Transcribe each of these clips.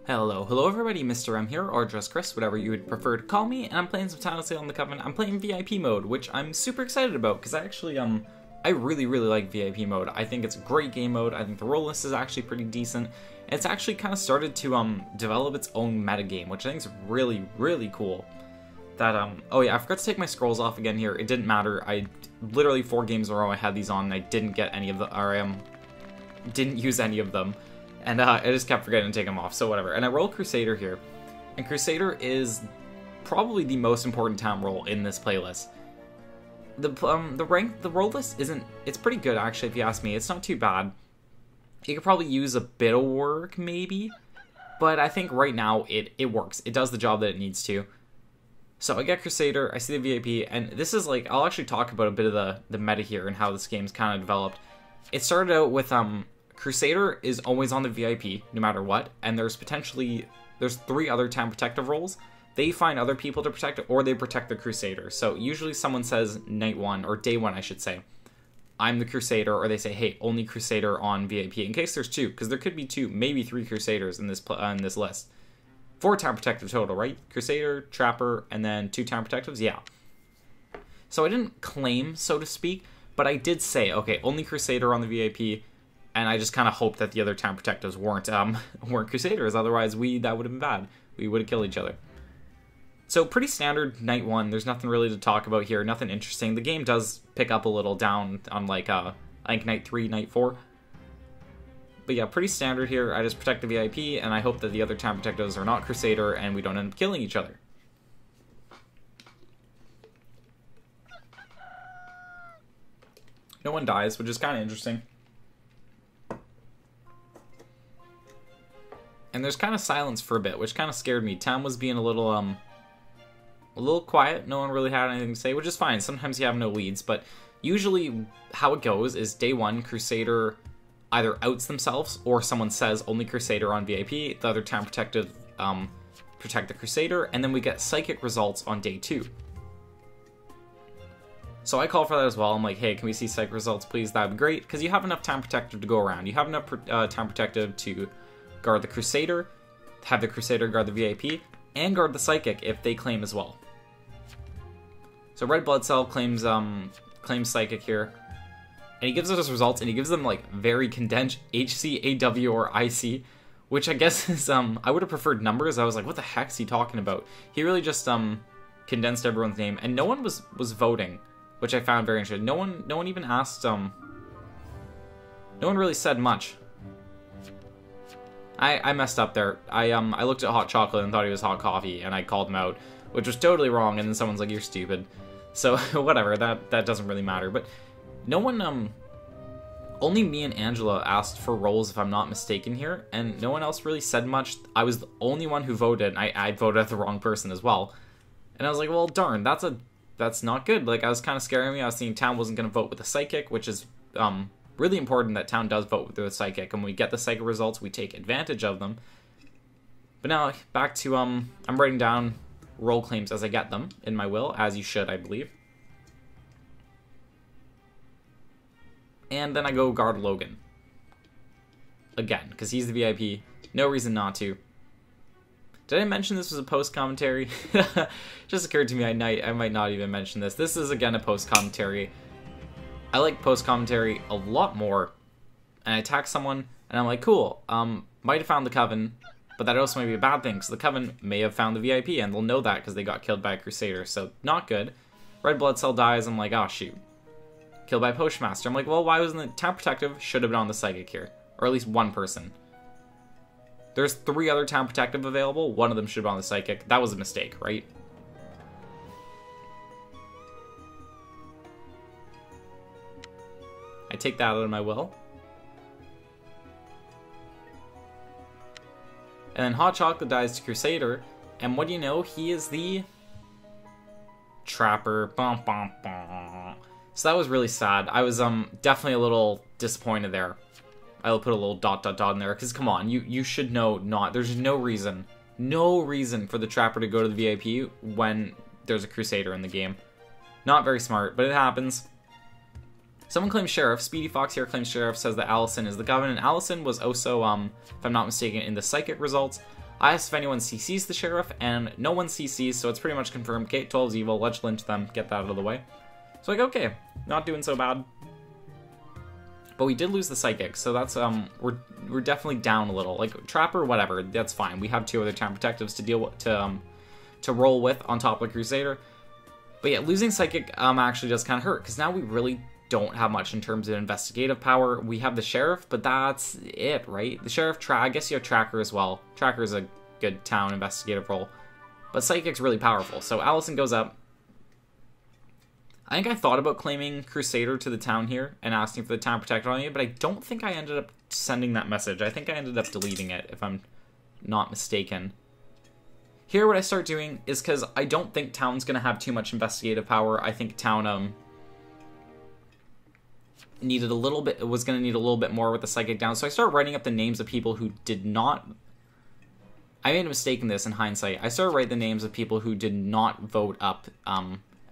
Hello everybody, MisterEhm here, or just Chris, whatever you would prefer to call me, and I'm playing some Town of Salem The Coven. I'm playing VIP mode, which I'm super excited about, because I really like VIP mode. I think it's a great game mode. I think the role list is actually pretty decent. It's actually kind of started to develop its own metagame, which I think is really cool. Oh yeah, I forgot to take my scrolls off again here. It didn't matter. I literally 4 games in a row I had these on, and I didn't get any of the, didn't use any of them. And I just kept forgetting to take them off, so whatever. And I roll Crusader here. And Crusader is probably the most important town role in this playlist. The role list isn't, it's pretty good actually if you ask me. It's not too bad. You could probably use a bit of work maybe, but I think right now it works. It does the job that it needs to. So I get Crusader, I see the VIP, and this is like, I'll actually talk about a bit of the meta here and how this game's kind of developed. It started out with, Crusader is always on the VIP, no matter what, and there's 3 other town protective roles. They find other people to protect it, or they protect the Crusader. So usually someone says night 1, or day 1 I should say, I'm the Crusader, or they say, hey, only Crusader on VIP, in case there's 2, because there could be 2, maybe 3 Crusaders in this list. 4 town protective total, right? Crusader, Trapper, and then 2 town protectives, yeah. So I didn't claim, so to speak, but I did say, okay, only Crusader on the VIP, and I just kind of hoped that the other town protectives weren't Crusaders, otherwise that would have been bad. We would have killed each other. So pretty standard night 1, there's nothing really to talk about here, nothing interesting. The game does pick up a little down on like, I think night 3, night 4. But yeah, pretty standard here. I just protect the VIP, and I hope that the other town protectives are not Crusader, and we don't end up killing each other. No one dies, which is kind of interesting. And there's kind of silence for a bit, which kind of scared me. Town was being a little quiet. No one really had anything to say, which is fine. Sometimes you have no leads, but usually how it goes is day 1, Crusader either outs themselves, or someone says only Crusader on VIP. The other town protective protect the Crusader, and then we get psychic results on day 2. So I call for that as well. I'm like, hey, can we see psychic results, please? That'd be great, because you have enough town protective to go around. You have enough town protective to guard the Crusader, have the Crusader guard the VIP, and guard the Psychic if they claim as well. So Red Blood Cell claims Psychic here, and he gives us results, and he gives them like very condensed HC, AW, or IC, which I guess is, I would have preferred numbers. I was like, what the heck's he talking about? He really just condensed everyone's name, and no one was voting, which I found very interesting. No one even asked, no one really said much. I messed up there. I looked at hot chocolate and thought he was hot coffee, and I called him out, which was totally wrong, and then someone's like, you're stupid. So, whatever, that doesn't really matter. But no one, only me and Angela asked for roles, if I'm not mistaken here, and no one else really said much. I was the only one who voted, and I voted at the wrong person as well. And I was like, well, darn, that's not good. Like, I was kind of scaring me. I was thinking Town wasn't going to vote with the Psychic, which is, really important that Town does vote with the Psychic, and when we get the Psychic results, we take advantage of them. But now, back to, I'm writing down role claims as I get them in my will, as you should, I believe. And then I go guard Logan. Again, because he's the VIP. No reason not to. Did I mention this was a post-commentary? Just occurred to me, I might not even mention this. This is, again, a post-commentary. I like post-commentary a lot more, and I attack someone, and I'm like, cool, might have found the Coven, but that also may be a bad thing, because the Coven may have found the VIP, and they'll know that because they got killed by a Crusader, so not good. Red Blood Cell dies, I'm like, oh shoot. Killed by Postmaster, I'm like, well, why wasn't it Town Protective? Should have been on the Psychic here, or at least one person. There's 3 other Town Protective available, one of them should have been on the Psychic. That was a mistake, right? I take that out of my will. And then Hot Chocolate dies to Crusader, and what do you know? He is the Trapper. Bum, bum, bum. So that was really sad. I was definitely a little disappointed there. I'll put a little ... in there, because come on, you should know there's no reason for the Trapper to go to the VIP when there's a Crusader in the game. Not very smart, but it happens. Someone claims Sheriff. Speedy Fox here claims Sheriff, says that Allison is the Coven, and Allison was also, if I'm not mistaken, in the Psychic results. I asked if anyone CCs the sheriff, and no one CCs, so it's pretty much confirmed. Kate 12's evil, let's lynch them, get that out of the way. So like, okay, not doing so bad. But we did lose the psychic, so that's, we're definitely down a little. Like, Trapper, whatever, that's fine. We have 2 other Town Protectives to deal with, to roll with on top of Crusader. But yeah, losing psychic actually does kind of hurt, because now we really don't have much in terms of investigative power. We have the sheriff, but that's it, right? The sheriff, I guess you have Tracker as well. Tracker is a good town investigative role. But psychic's really powerful, so Allison goes up. I think I thought about claiming Crusader to the town here and asking for the town protector on you, but I don't think I ended up sending that message. I think I ended up deleting it, if I'm not mistaken. Here, what I start doing is, because I don't think town's going to have too much investigative power, I think town needed a little bit, was going to need a little bit more with the psychic down, so I start writing up the names of people who did not... I made a mistake in this in hindsight. I started writing the names of people who did not vote up,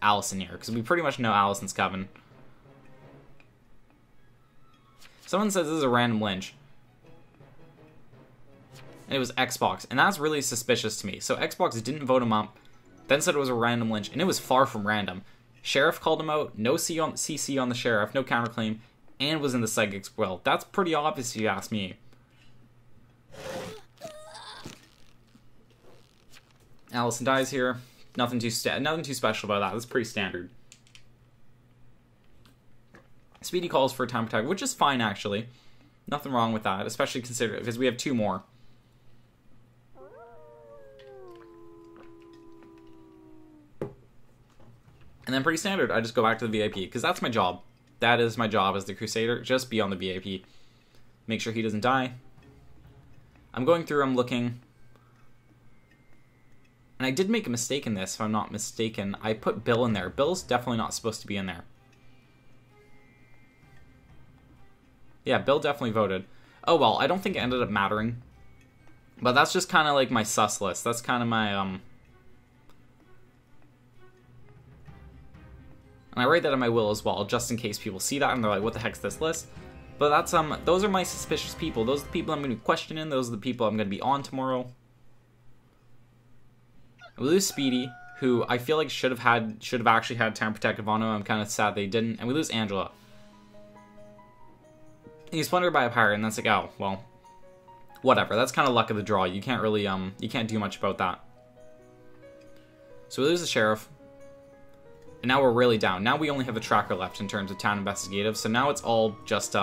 Allison here, because we pretty much know Allison's Coven. Someone says this is a random lynch. And it was Xbox, and that's really suspicious to me. So Xbox didn't vote him up, then said it was a random lynch, and it was far from random. Sheriff called him out, no CC on the sheriff, no counterclaim, and was in the psychic's will. That's pretty obvious if you ask me. Allison dies here. Nothing too special about that. That's pretty standard. Speedy calls for a time protector, which is fine actually. Nothing wrong with that, especially considering because we have 2 more. And then pretty standard, I just go back to the VIP because that's my job. That is my job as the Crusader. Just be on the VIP. Make sure he doesn't die. I'm going through. I'm looking. And I did make a mistake in this, if I'm not mistaken. I put Bill in there. Bill's definitely not supposed to be in there. Yeah, Bill definitely voted. Oh well, I don't think it ended up mattering. But that's just kind of like my sus list. That's kind of my, And I write that in my will as well, just in case people see that and they're like, what the heck's this list? But that's, those are my suspicious people. Those are the people I'm going to be questioning. Those are the people I'm going to be on tomorrow. We lose Speedy, who I feel like should have actually had Town Protective on him. I'm kind of sad they didn't. And we lose Angela. And he's plundered by a pirate, and that's like, oh, well, whatever. That's kind of luck of the draw. You can't really, you can't do much about that. So we lose the sheriff. And now we're really down. Now we only have the tracker left in terms of town investigative. So now it's all just,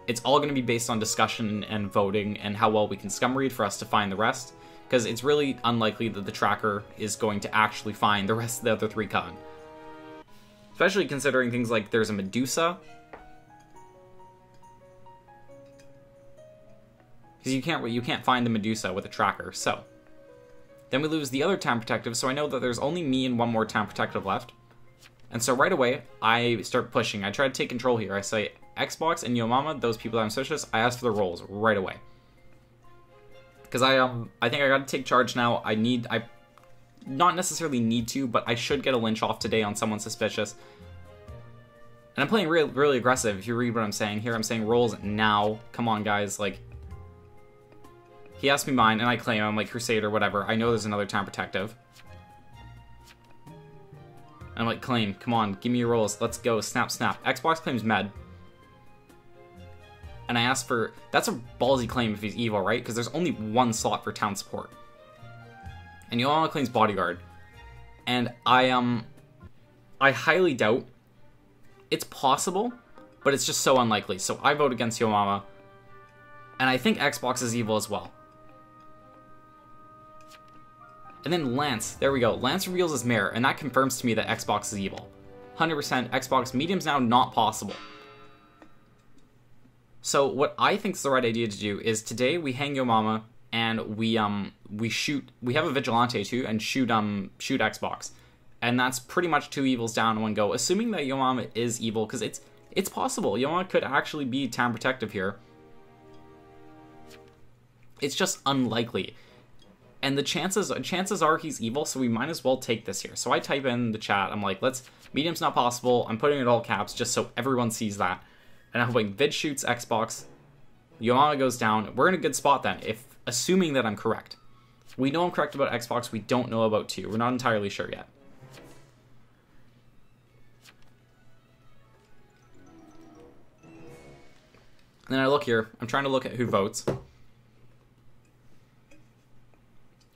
it's all going to be based on discussion and voting and how well we can scum read for us to find the rest. Because it's really unlikely that the tracker is going to actually find the rest of the other 3 Coven. Especially considering things like there's a Medusa. Because you can't find the Medusa with a tracker, so. Then we lose the other Town Protective, so I know that there's only me and 1 more Town Protective left. And so right away, I start pushing. I try to take control here. I say, Xbox and Yo Mama, those people that I'm suspicious, I ask for the rolls right away. Because I think I gotta take charge now. I not necessarily need to, but I should get a lynch off today on someone suspicious. And I'm playing really aggressive. If you read what I'm saying here, I'm saying rolls now. Come on, guys. Like, he asked me mine, and I claim I'm like Crusader, whatever. I know there's another Town Protective. And I'm like, claim. Come on, give me your rolls. Let's go. Snap, snap. Xbox claims Med. And I asked for... That's a ballsy claim if he's evil, right? Because there's only 1 slot for town support. And Yolanda claims bodyguard. And I highly doubt it's possible, but it's just so unlikely. So I vote against Yo Mama. And I think Xbox is evil as well. And then Lance. There we go. Lance reveals his mayor, and that confirms to me that Xbox is evil. 100% Xbox. Medium's now not possible. So what I think is the right idea to do is today we hang Yo Mama and we shoot. We have a vigilante too and shoot Xbox, and that's pretty much 2 evils down in 1 go. Assuming that Yo Mama is evil, because it's possible Yo Mama could actually be Town Protective here. It's just unlikely, and the chances are he's evil. So we might as well take this here. So I type in the chat. I'm like, medium's not possible. I'm putting it all caps just so everyone sees that. And I'm hoping Vid shoots Xbox. Yo Mama goes down. We're in a good spot then, assuming that I'm correct. We know I'm correct about Xbox, we don't know about 2. We're not entirely sure yet. And then I look here, I'm trying to look at who votes.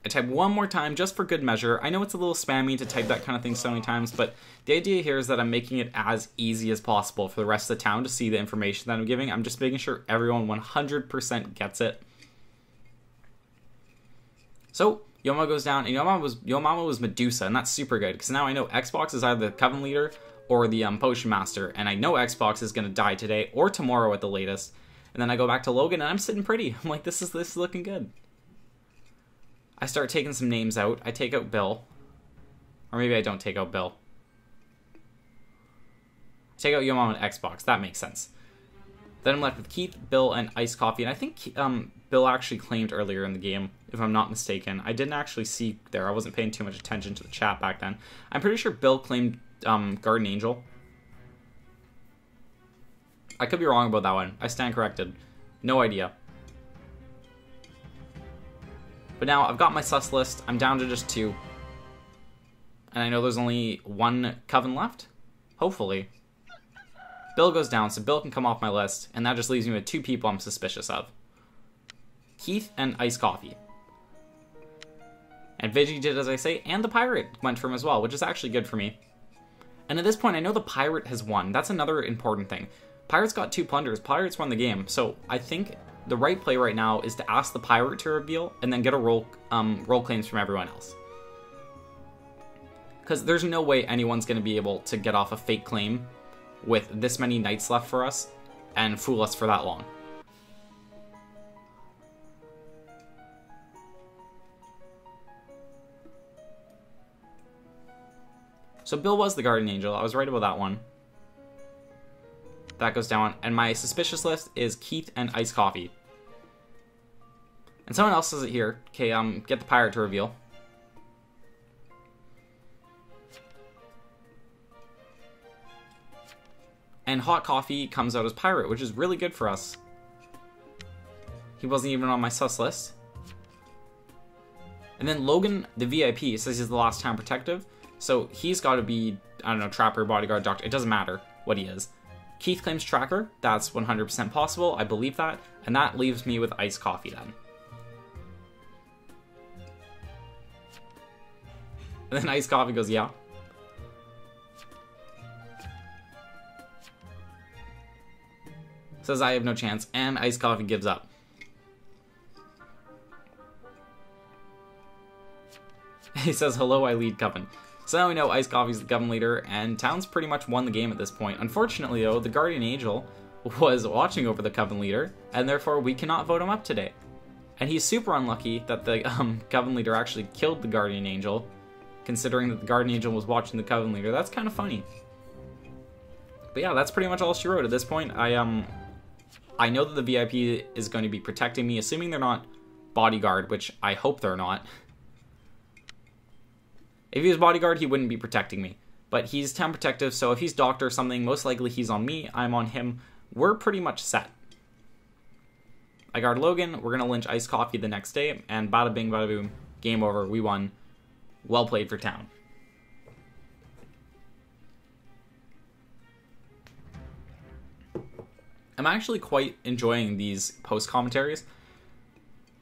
I type one more time just for good measure. I know it's a little spammy to type that kind of thing so many times, but the idea here is that I'm making it as easy as possible for the rest of the town to see the information that I'm giving. I'm just making sure everyone 100% gets it. So, Yoma goes down, and Yomama was Medusa, and that's super good, because now I know Xbox is either the Coven Leader or the Potion Master, and I know Xbox is going to die today or tomorrow at the latest. And then I go back to Logan, and I'm sitting pretty. I'm like, this is looking good. I start taking some names out. I take out Bill. Or maybe I don't take out Bill. Take out Yomama and Xbox. That makes sense. Then I'm left with Keith, Bill, and Iced Coffee. And I think Bill actually claimed earlier in the game, if I'm not mistaken. I didn't actually see there. I wasn't paying too much attention to the chat back then. I'm pretty sure Bill claimed Garden Angel. I could be wrong about that one. I stand corrected. No idea. But now I've got my sus list. I'm down to just 2. And I know there's only 1 Coven left. Hopefully. Bill goes down, so Bill can come off my list. And that just leaves me with 2 people I'm suspicious of. Keith and Iced Coffee. And Vigi did as I say, and the pirate went for him as well, which is actually good for me. And at this point, I know the pirate has won. That's another important thing. Pirates got 2 plunders. Pirates won the game. So I think the right play right now is to ask the pirate to reveal and then get a roll claims from everyone else. Because there's no way anyone's going to be able to get off a fake claim with this many nights left for us and fool us for that long. So Bill was the Guardian Angel. I was right about that one. That goes down. And my suspicious list is Keith and Iced Coffee. And someone else says it here. Okay, get the pirate to reveal. And Hot Coffee comes out as pirate, which is really good for us. He wasn't even on my sus list. And then Logan, the VIP, says he's the last time protective. So he's got to be, I don't know, trapper, bodyguard, doctor. It doesn't matter what he is. Keith claims tracker. That's 100% possible. I believe that. And that leaves me with Iced Coffee then. And then Iced Coffee goes, yeah. Says I have no chance. And Iced Coffee gives up. He says, hello, I lead Coven. So now we know Iced Coffee's the Coven Leader, and Town's pretty much won the game at this point. Unfortunately, though, the Guardian Angel was watching over the Coven Leader, and therefore we cannot vote him up today. And he's super unlucky that the Coven Leader actually killed the Guardian Angel, considering that the Guardian Angel was watching the Coven Leader. That's kind of funny. But yeah, that's pretty much all she wrote. At this point, I know that the VIP is going to be protecting me, assuming they're not bodyguard, which I hope they're not. If he was bodyguard, he wouldn't be protecting me. But he's town protective, so if he's doctor or something, most likely he's on me, I'm on him. We're pretty much set. I guard Logan, we're going to lynch Iced Coffee the next day, and bada bing, bada boom, game over, we won. Well played for Town. I'm actually quite enjoying these post commentaries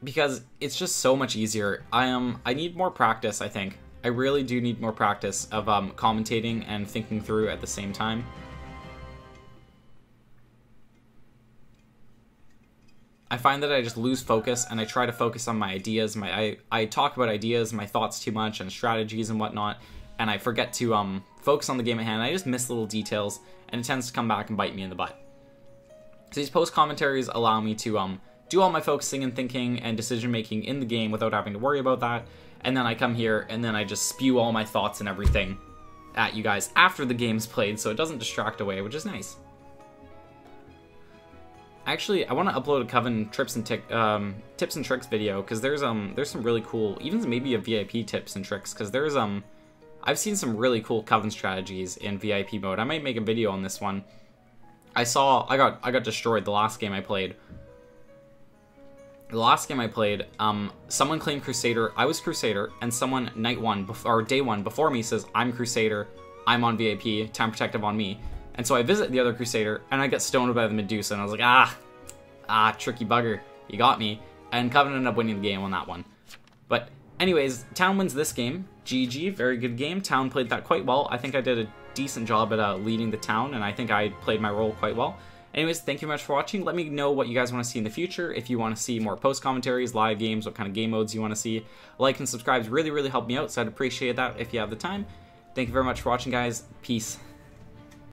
because it's just so much easier. I need more practice, I think. I really do need more practice of commentating and thinking through at the same time. I find that I just lose focus and I try to focus on my ideas. I talk about ideas, my thoughts too much and strategies and whatnot, and I forget to focus on the game at hand. I just miss little details and it tends to come back and bite me in the butt. So these post commentaries allow me to do all my focusing and thinking and decision making in the game without having to worry about that. And then I come here and then I just spew all my thoughts and everything at you guys after the game's played, so it doesn't distract away, which is nice. Actually, I want to upload a Coven tips and tricks video because there's some really cool, even maybe a VIP tips and tricks, because there's I've seen some really cool Coven strategies in VIP mode. I might make a video on this one. I got destroyed the last game I played. The last game I played, someone claimed Crusader, I was Crusader, and someone day one before me says, I'm Crusader, I'm on VIP, Time Protective on me. And so I visit the other Crusader, and I get stoned by the Medusa, and I was like, tricky bugger, you got me. And Coven ended up winning the game on that one. But anyways, Town wins this game. GG, very good game. Town played that quite well. I think I did a decent job at leading the town, and I think I played my role quite well. Anyways, thank you much for watching. Let me know what you guys want to see in the future. If you want to see more post commentaries, live games, what kind of game modes you want to see. Like and subscribe really, really help me out, so I'd appreciate that if you have the time. Thank you very much for watching, guys. Peace.